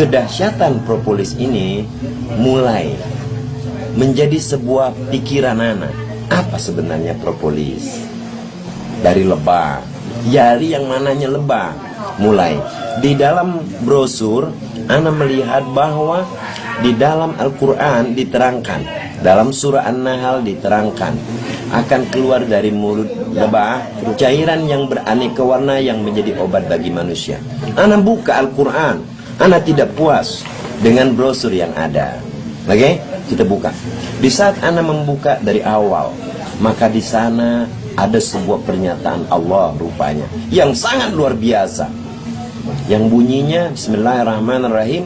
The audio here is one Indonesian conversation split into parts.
kedahsyatan propolis ini mulai menjadi sebuah pikiran anak. Apa sebenarnya propolis? Dari lebah. Yari yang mananya lebah. Mulai di dalam brosur ana melihat bahwa di dalam Al-Quran diterangkan, dalam surah An-Nahl diterangkan, akan keluar dari mulut lebah cairan yang beraneka warna yang menjadi obat bagi manusia. Ana buka Al-Quran, ana tidak puas dengan brosur yang ada. Oke, kita buka. Di saat ana membuka dari awal, maka di sana ada sebuah pernyataan Allah rupanya yang sangat luar biasa, yang bunyinya Bismillahirrahmanirrahim.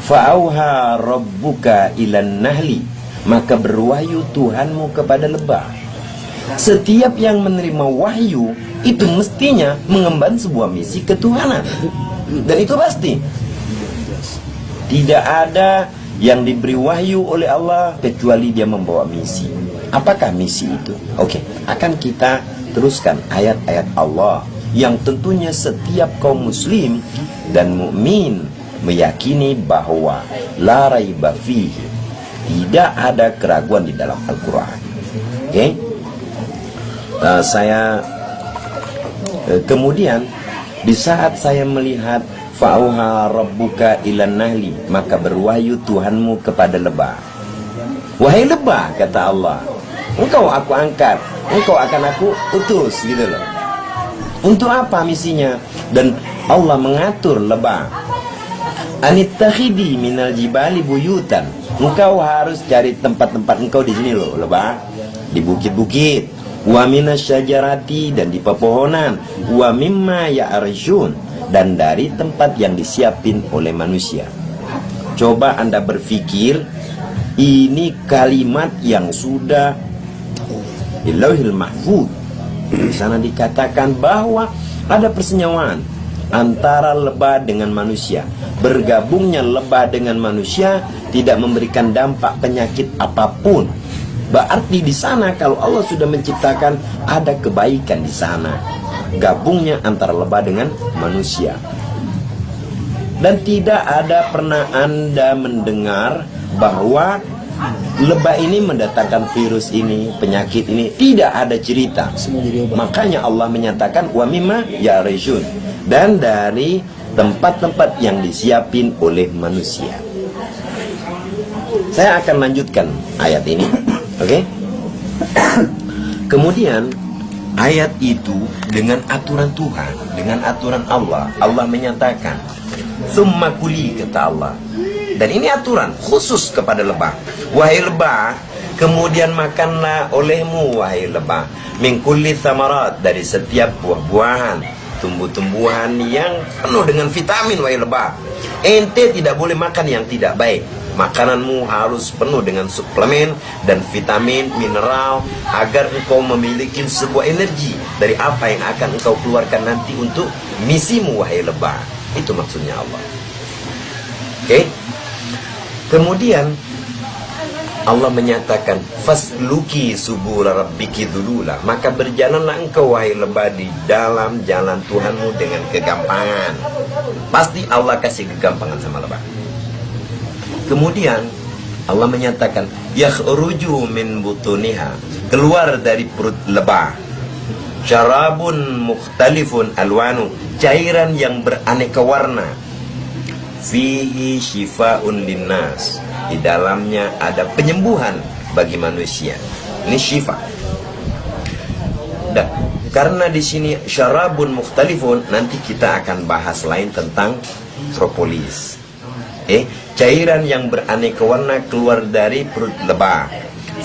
Fa'auha rabbuka ilan nahli, maka berwahyu Tuhanmu kepada lebah. Setiap yang menerima wahyu itu mestinya mengemban sebuah misi ketuhanan, dan itu pasti. Tidak ada yang diberi wahyu oleh Allah kecuali dia membawa misi. Apakah misi itu? Oke, akan kita teruskan ayat-ayat Allah yang tentunya setiap kaum muslim dan mukmin meyakini bahwa la raiba fihi, tidak ada keraguan di dalam Al-Quran. Oke? Kemudian di saat saya melihat fa'auha rabbuka ilan nahli, maka berwahyu Tuhanmu kepada lebah. Wahai lebah, kata Allah, engkau aku angkat, engkau akan aku utus, gitu loh. Untuk apa misinya? Dan Allah mengatur lebah, anittakhidi minal jibali buyutan, engkau harus cari tempat-tempat engkau di sini loh lebah, di bukit-bukit, wa minasyajarati, dan di pepohonan, wa mimma ya'arshun, dan dari tempat yang disiapin oleh manusia. Coba Anda berpikir, ini kalimat yang sudah di Lauhil Mahfuz. Di sana dikatakan bahwa ada persenyawaan antara lebah dengan manusia. Bergabungnya lebah dengan manusia tidak memberikan dampak penyakit apapun. Berarti di sana kalau Allah sudah menciptakan, ada kebaikan di sana. Gabungnya antara lebah dengan manusia. Dan tidak ada pernah Anda mendengar bahwa lebah ini mendatangkan virus ini, penyakit ini. Tidak ada cerita. Makanya Allah menyatakan wa mimma ya'rishun, dan dari tempat-tempat yang disiapin oleh manusia. Saya akan lanjutkan ayat ini. Oke? Kemudian ayat itu dengan aturan Tuhan, dengan aturan Allah. Allah menyatakan summa kuli, kata Allah. Dan ini aturan khusus kepada lebah. Wahai lebah, kemudian makanlah olehmu, wahai lebah, min kulli thamarat, dari setiap buah-buahan, tumbuh-tumbuhan yang penuh dengan vitamin, wahai lebah. Ente tidak boleh makan yang tidak baik. Makananmu harus penuh dengan suplemen dan vitamin, mineral, agar engkau memiliki sebuah energi dari apa yang akan engkau keluarkan nanti untuk misimu, wahai lebah. Itu maksudnya Allah. Oke? Kemudian Allah menyatakan fasluki subula rabbiki dzulula, maka berjalanlah engkau, wahai lebah, di dalam jalan Tuhanmu dengan kegampangan. Pasti Allah kasih kegampangan sama lebah. Kemudian Allah menyatakan yakhruju min butuniha, keluar dari perut lebah, syarabun mukhtalifun alwanu, cairan yang beraneka warna, fihi shifaun linnas, di dalamnya ada penyembuhan bagi manusia. Ini syifa. Dan karena di sini syarabun mukhtalifun, nanti kita akan bahas lain tentang propolis. Cairan yang beraneka warna keluar dari perut lebah.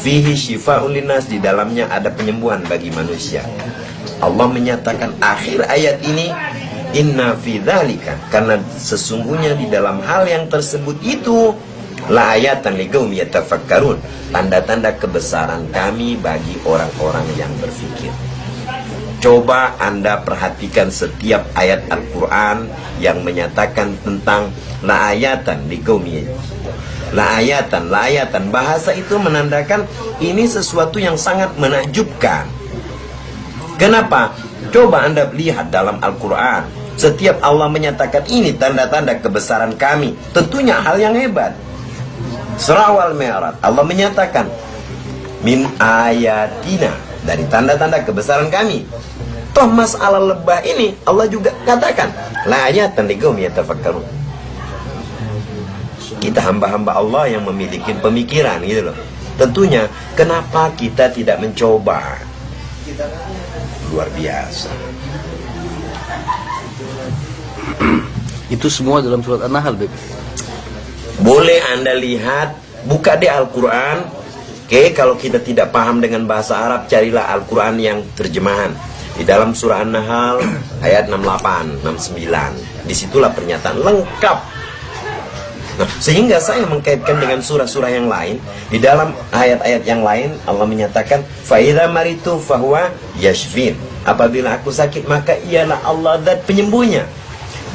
Fihi shifaun linnas, di dalamnya ada penyembuhan bagi manusia. Allah menyatakan akhir ayat ini, inna fi dzalika, karena sesungguhnya di dalam hal yang tersebut itu la ayatan liqaumi yatafakkarun, tanda-tanda kebesaran kami bagi orang-orang yang berfikir. Coba Anda perhatikan setiap ayat Al-Quran yang menyatakan tentang la ayatan liqaumi. La ayatan, bahasa itu menandakan ini sesuatu yang sangat menakjubkan. Kenapa? Coba Anda lihat dalam Al-Quran, Setiap Allah menyatakan ini tanda-tanda kebesaran kami, tentunya hal yang hebat. Surah Al-Mi'raj, Allah menyatakan min ayatina, dari tanda-tanda kebesaran kami. Toh masalah lebah ini Allah juga katakan la ayatan liqaumin yatafakkarun. Kita hamba-hamba Allah yang memiliki pemikiran gitu loh. Tentunya kenapa kita tidak mencoba? Luar biasa. Itu semua dalam surat An-Nahl, Beb. Boleh Anda lihat, buka di Al-Quran. Oke, kalau kita tidak paham dengan bahasa Arab, carilah Al-Quran yang terjemahan. Di dalam surah An-Nahl ayat 68, 69. Disitulah pernyataan lengkap. Nah, sehingga saya mengkaitkan dengan surah-surah yang lain. Di dalam ayat-ayat yang lain Allah menyatakan fa idza maritu fahuwa yashfin. Apabila aku sakit maka ialah Allah zat penyembuhnya.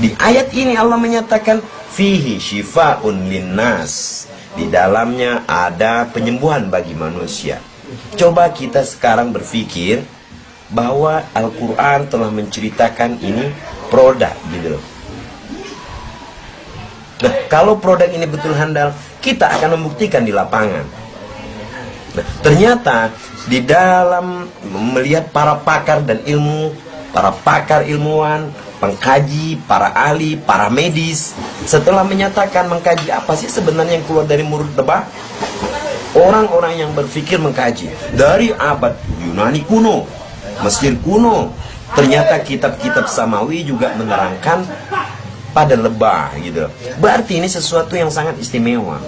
Di ayat ini Allah menyatakan fihi shifaun linnas. Di dalamnya ada penyembuhan bagi manusia. Coba kita sekarang berpikir bahwa Al-Quran telah menceritakan ini produk gitu loh. Nah, kalau produk ini betul handal, kita akan membuktikan di lapangan. Nah, ternyata di dalam melihat para pakar dan ilmu, para pakar ilmuwan, pengkaji, para ahli, para medis, setelah menyatakan mengkaji apa sih sebenarnya yang keluar dari mulut lebah, orang-orang yang berpikir mengkaji dari abad Yunani kuno, Mesir kuno, ternyata kitab-kitab Samawi juga menerangkan pada lebah gitu. Berarti ini sesuatu yang sangat istimewa.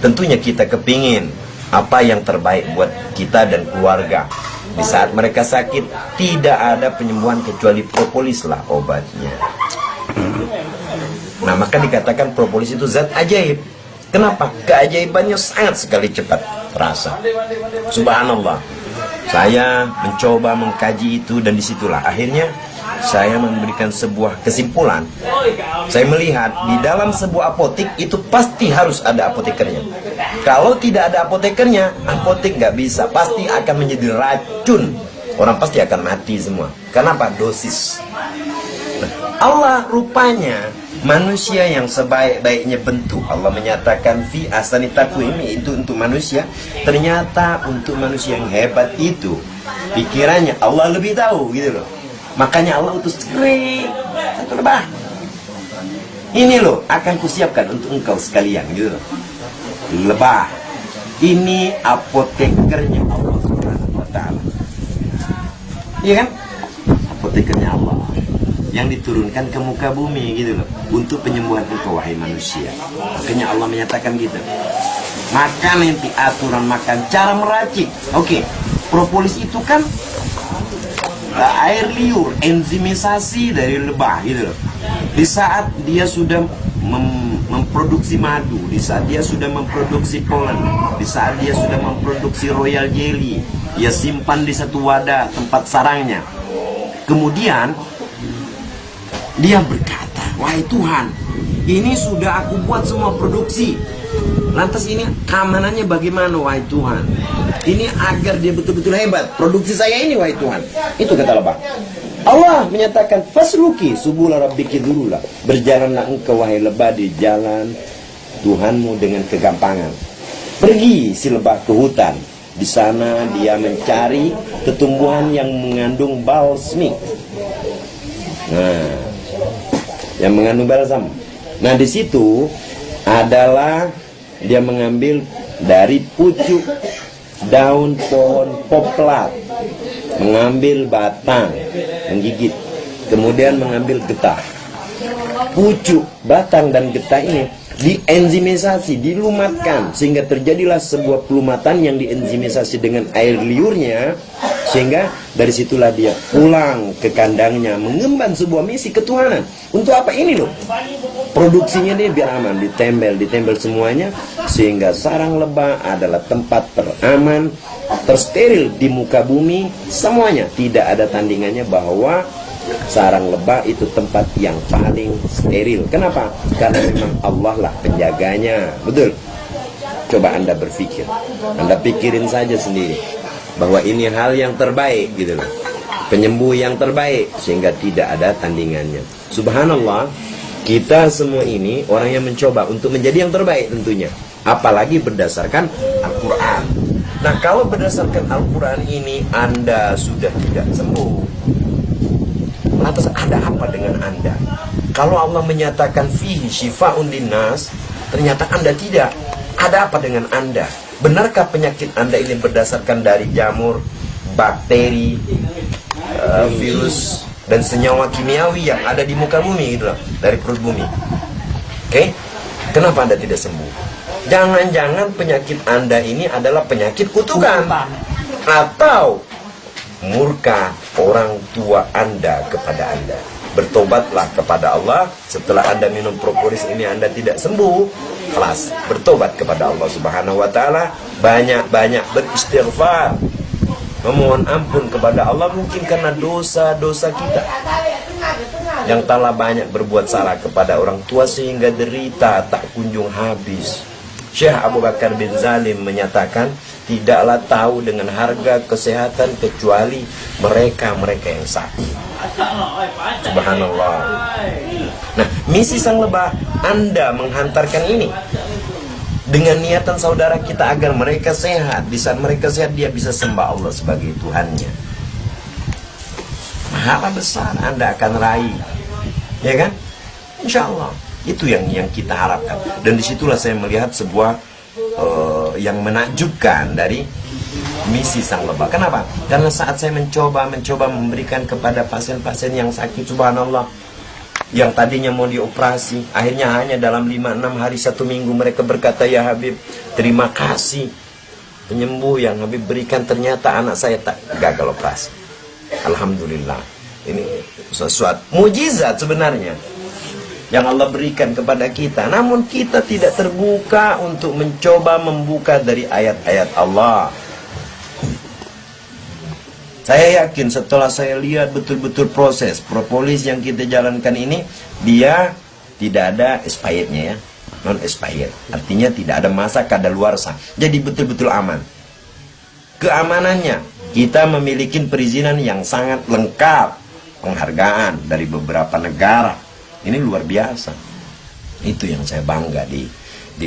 Tentunya kita kepingin apa yang terbaik buat kita dan keluarga. Di saat mereka sakit, tidak ada penyembuhan kecuali propolis lah obatnya. Nah, maka dikatakan propolis itu zat ajaib. Kenapa? Keajaibannya sangat sekali cepat terasa. Subhanallah. Saya mencoba mengkaji itu dan disitulah akhirnya saya memberikan sebuah kesimpulan. Saya melihat di dalam sebuah apotek itu pasti harus ada apotekernya. Kalau tidak ada apotekernya, apotek nggak bisa, pasti akan menjadi racun. Orang pasti akan mati semua. Kenapa? Dosis. Allah rupanya manusia yang sebaik-baiknya bentuk. Allah menyatakan fi asani taqwim, itu untuk manusia. Ternyata untuk manusia yang hebat itu pikirannya Allah lebih tahu gitu loh. Makanya Allah utus satu lebah. Ini loh akan kusiapkan untuk engkau sekalian gitu loh. Lebah ini apotekernya Allah Subhanahu wa taala. Iya kan? Apotekernya Allah yang diturunkan ke muka bumi gitu loh, untuk penyembuhan engkau wahai manusia. Makanya Allah menyatakan gitu. Makan nanti aturan makan, cara meracik. Oke, propolis itu kan air liur, enzimisasi dari lebah gitu loh. Di saat dia sudah memproduksi madu, di saat dia sudah memproduksi polen, di saat dia sudah memproduksi royal jelly, dia simpan di satu wadah tempat sarangnya. Kemudian dia berkata, wahai Tuhan, ini sudah aku buat semua produksi. Lantas ini keamanannya bagaimana wahai Tuhan? Ini agar dia betul-betul hebat. Produksi saya ini wahai Tuhan. Itu kata lebah. Allah menyatakan fasluki subula rabbiki dzulula. Berjalanlah engkau wahai lebah di jalan Tuhanmu dengan kegampangan. Pergi si lebah ke hutan. Di sana dia mencari tumbuhan yang mengandung balsmik. Nah, yang mengandung balsam. Nah, di situ adalah dia mengambil dari pucuk daun pohon poplar, mengambil batang, menggigit, kemudian mengambil getah. Pucuk, batang dan getah ini dienzimisasi, dilumatkan sehingga terjadilah sebuah pelumatan yang dienzimisasi dengan air liurnya, sehingga dari situlah dia pulang ke kandangnya mengemban sebuah misi ketuhanan. Untuk apa ini loh? Produksinya dia biar aman, ditempel semuanya, sehingga sarang lebah adalah tempat teraman, tersteril di muka bumi. Semuanya tidak ada tandingannya bahwa sarang lebah itu tempat yang paling steril. Kenapa? Karena memang Allah lah penjaganya. Betul? Coba Anda berpikir, Anda pikirin saja sendiri bahwa ini hal yang terbaik gitu loh. penyembuh yang terbaik, sehingga tidak ada tandingannya. Subhanallah, kita semua ini orang yang mencoba untuk menjadi yang terbaik tentunya, apalagi berdasarkan Al-Quran. Nah, kalau berdasarkan Al-Quran ini Anda sudah tidak sembuh, lantas ada apa dengan Anda? Kalau Allah menyatakan fihi syifa'un linnas, ternyata Anda tidak, ada apa dengan Anda? Benarkah penyakit Anda ini berdasarkan dari jamur, bakteri, virus, dan senyawa kimiawi yang ada di muka bumi gitu loh, dari perut bumi? Oke? Kenapa Anda tidak sembuh? Jangan-jangan penyakit Anda ini adalah penyakit kutukan atau murka orang tua Anda kepada Anda. Bertobatlah kepada Allah. Setelah Anda minum propolis ini Anda tidak sembuh, kelas bertobat kepada Allah Subhanahu wa taala, banyak-banyak beristighfar, memohon ampun kepada Allah, mungkin karena dosa-dosa kita yang telah banyak berbuat salah kepada orang tua sehingga derita tak kunjung habis. Syekh Abu Bakar bin Zalim menyatakan, tidaklah tahu dengan harga kesehatan kecuali mereka-mereka yang sakit. Subhanallah. Nah, misi sang lebah, Anda menghantarkan ini dengan niatan saudara kita agar mereka sehat. Di saat mereka sehat, dia bisa sembah Allah sebagai Tuhannya. Pahala besar Anda akan raih, ya kan? Insya Allah. Itu yang kita harapkan. Dan disitulah saya melihat sebuah yang menakjubkan dari misi sang lebah. Kenapa? Karena saat saya mencoba memberikan kepada pasien-pasien yang sakit, subhanallah, yang tadinya mau dioperasi, akhirnya hanya dalam 5-6 hari, 1 minggu mereka berkata, ya Habib, terima kasih penyembuh yang Habib berikan, ternyata anak saya tak gagal operasi. Alhamdulillah. Ini sesuatu mujizat sebenarnya yang Allah berikan kepada kita. Namun kita tidak terbuka untuk mencoba membuka dari ayat-ayat Allah. Saya yakin setelah saya lihat betul-betul proses propolis yang kita jalankan ini, dia tidak ada expirednya ya, non expired. Artinya tidak ada masa kadaluarsa. Jadi betul-betul aman. Keamanannya, kita memiliki perizinan yang sangat lengkap, penghargaan dari beberapa negara. Ini luar biasa. Itu yang saya bangga di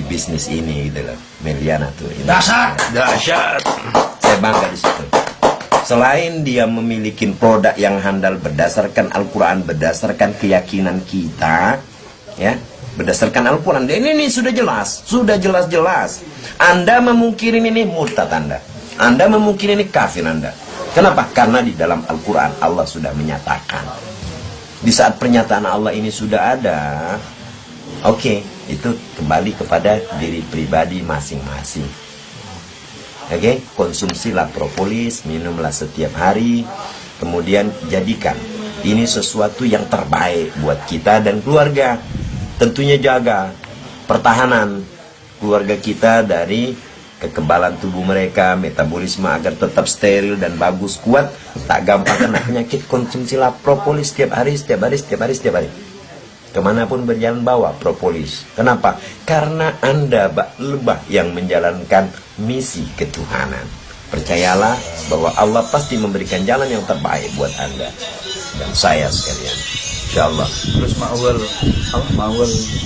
bisnis ini gitu loh. Meliana tuh. Dahsyat. Saya bangga di situ. Selain dia memiliki produk yang handal berdasarkan Al-Quran, berdasarkan keyakinan kita, ya, berdasarkan Al-Quran. Ini sudah jelas, sudah jelas-jelas. Anda memungkiri ini murtad Anda. Anda memungkiri ini kafir Anda. Kenapa? Karena di dalam Al-Quran Allah sudah menyatakan. Di saat pernyataan Allah ini sudah ada, oke, itu kembali kepada diri pribadi masing-masing. Oke, konsumsilah propolis, minumlah setiap hari, kemudian jadikan ini sesuatu yang terbaik buat kita dan keluarga. Tentunya jaga pertahanan keluarga kita dari kekebalan tubuh mereka, metabolisme agar tetap steril dan bagus, kuat, tak gampang kena penyakit. Konsumsilah propolis setiap hari. Kemanapun berjalan bawa propolis. Kenapa? Karena Anda lebah yang menjalankan misi ketuhanan. Percayalah bahwa Allah pasti memberikan jalan yang terbaik buat Anda dan saya sekalian, insyaallah. Terus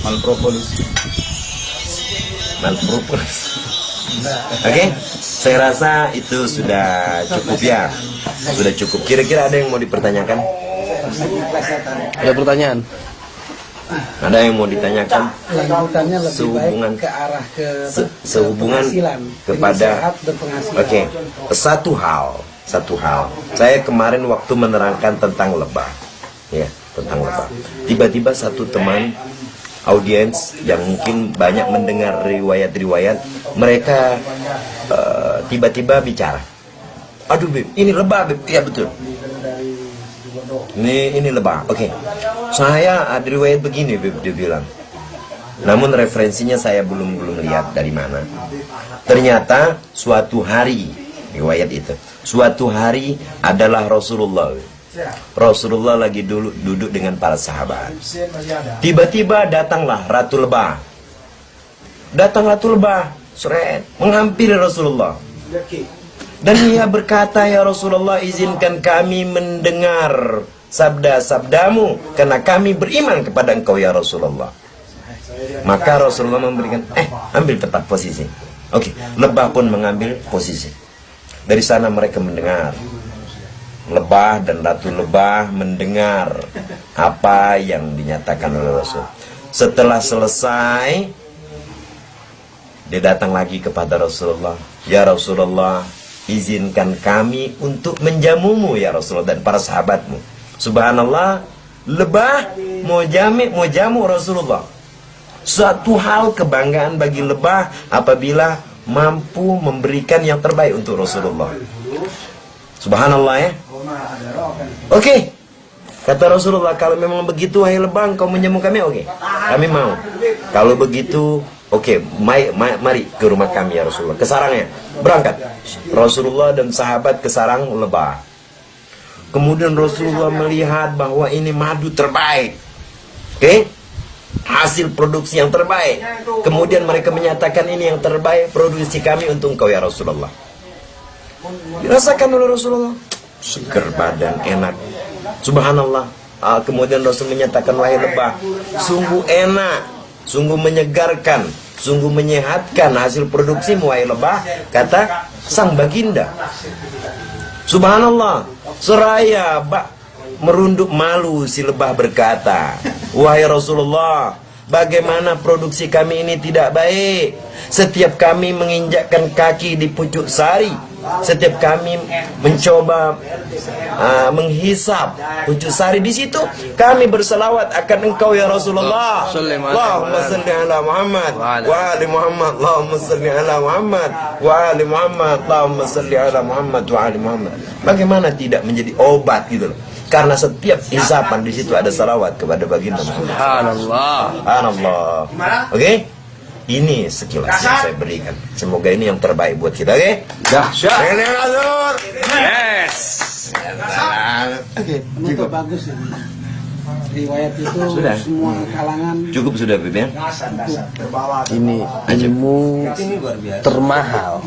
malpropolis. Oke, saya rasa itu sudah cukup ya. Sudah cukup. Kira-kira ada yang mau dipertanyakan? Ada pertanyaan? Ada yang mau ditanyakan? Lanjutannya lebih Sehubungan baik ke arah sehubungan penghasilan, kepada sehat berpenghasilan. Oke, satu hal. Saya kemarin waktu menerangkan tentang lebah, ya, tentang lebah. Tiba-tiba satu teman audiens yang mungkin banyak mendengar riwayat-riwayat, mereka tiba-tiba bicara, aduh Beb, ini lebah Beb. Iya betul, ini lebah. Oke. Saya ada riwayat begini Beb, dia bilang. Namun referensinya saya belum lihat dari mana. Ternyata suatu hari, riwayat itu, suatu hari adalah Rasulullah lagi duduk dengan para sahabat. Tiba-tiba datanglah Ratu Lebah. Seret, menghampiri Rasulullah. Dan ia berkata, ya Rasulullah, izinkan kami mendengar sabda-sabdamu, karena kami beriman kepada engkau ya Rasulullah. Maka Rasulullah memberikan, ambil tempat posisi. Oke, lebah pun mengambil posisi. Dari sana mereka mendengar. Lebah dan ratu lebah mendengar apa yang dinyatakan oleh Rasul. Setelah selesai, dia datang lagi kepada Rasulullah. Ya Rasulullah, izinkan kami untuk menjamumu ya Rasulullah dan para sahabatmu. Subhanallah, lebah mau jamu Rasulullah. Suatu hal kebanggaan bagi lebah apabila mampu memberikan yang terbaik untuk Rasulullah. Subhanallah ya. Oke. Kata Rasulullah, kalau memang begitu wahai lebah, kau menjamu kami, oke. Kami mau. Kalau begitu, oke, mari ke rumah kami ya Rasulullah. Ke sarangnya, berangkat. Rasulullah dan sahabat ke sarang lebah. Kemudian Rasulullah melihat bahwa ini madu terbaik. Oke? Hasil produksi yang terbaik. Kemudian mereka menyatakan ini yang terbaik produksi kami untuk engkau ya Rasulullah. Dirasakan oleh Rasulullah, seger badan, enak. Subhanallah. Kemudian Rasul menyatakan, wahai lebah, sungguh enak, sungguh menyegarkan, sungguh menyehatkan hasil produksimu wahai lebah, kata sang baginda. Subhanallah. Seraya merunduk malu, si lebah berkata, wahai Rasulullah, bagaimana produksi kami ini tidak baik. Setiap kami menginjakkan kaki di pucuk sari, setiap kami mencoba menghisap pucuk sari di situ, kami berselawat akan engkau ya Rasulullah. Allahumma salli ala Muhammad wa ali Muhammad. Allahumma salli ala Muhammad wa ali Muhammad. Allahumma salli ala Muhammad wa ali Muhammad. Bagaimana tidak menjadi obat gitu loh. Karena setiap hisapan di situ ada salawat kepada baginda Muhammad. Subhanallah. Subhanallah. Oke? Ini sekilas yang saya berikan. Semoga ini yang terbaik buat kita, oke? Dahsyat. Yes. Oke, cukup bagus ini. Riwayat itu Sudah. semua kalangan Cukup sudah, Bib ya? Ini ilmu termahal.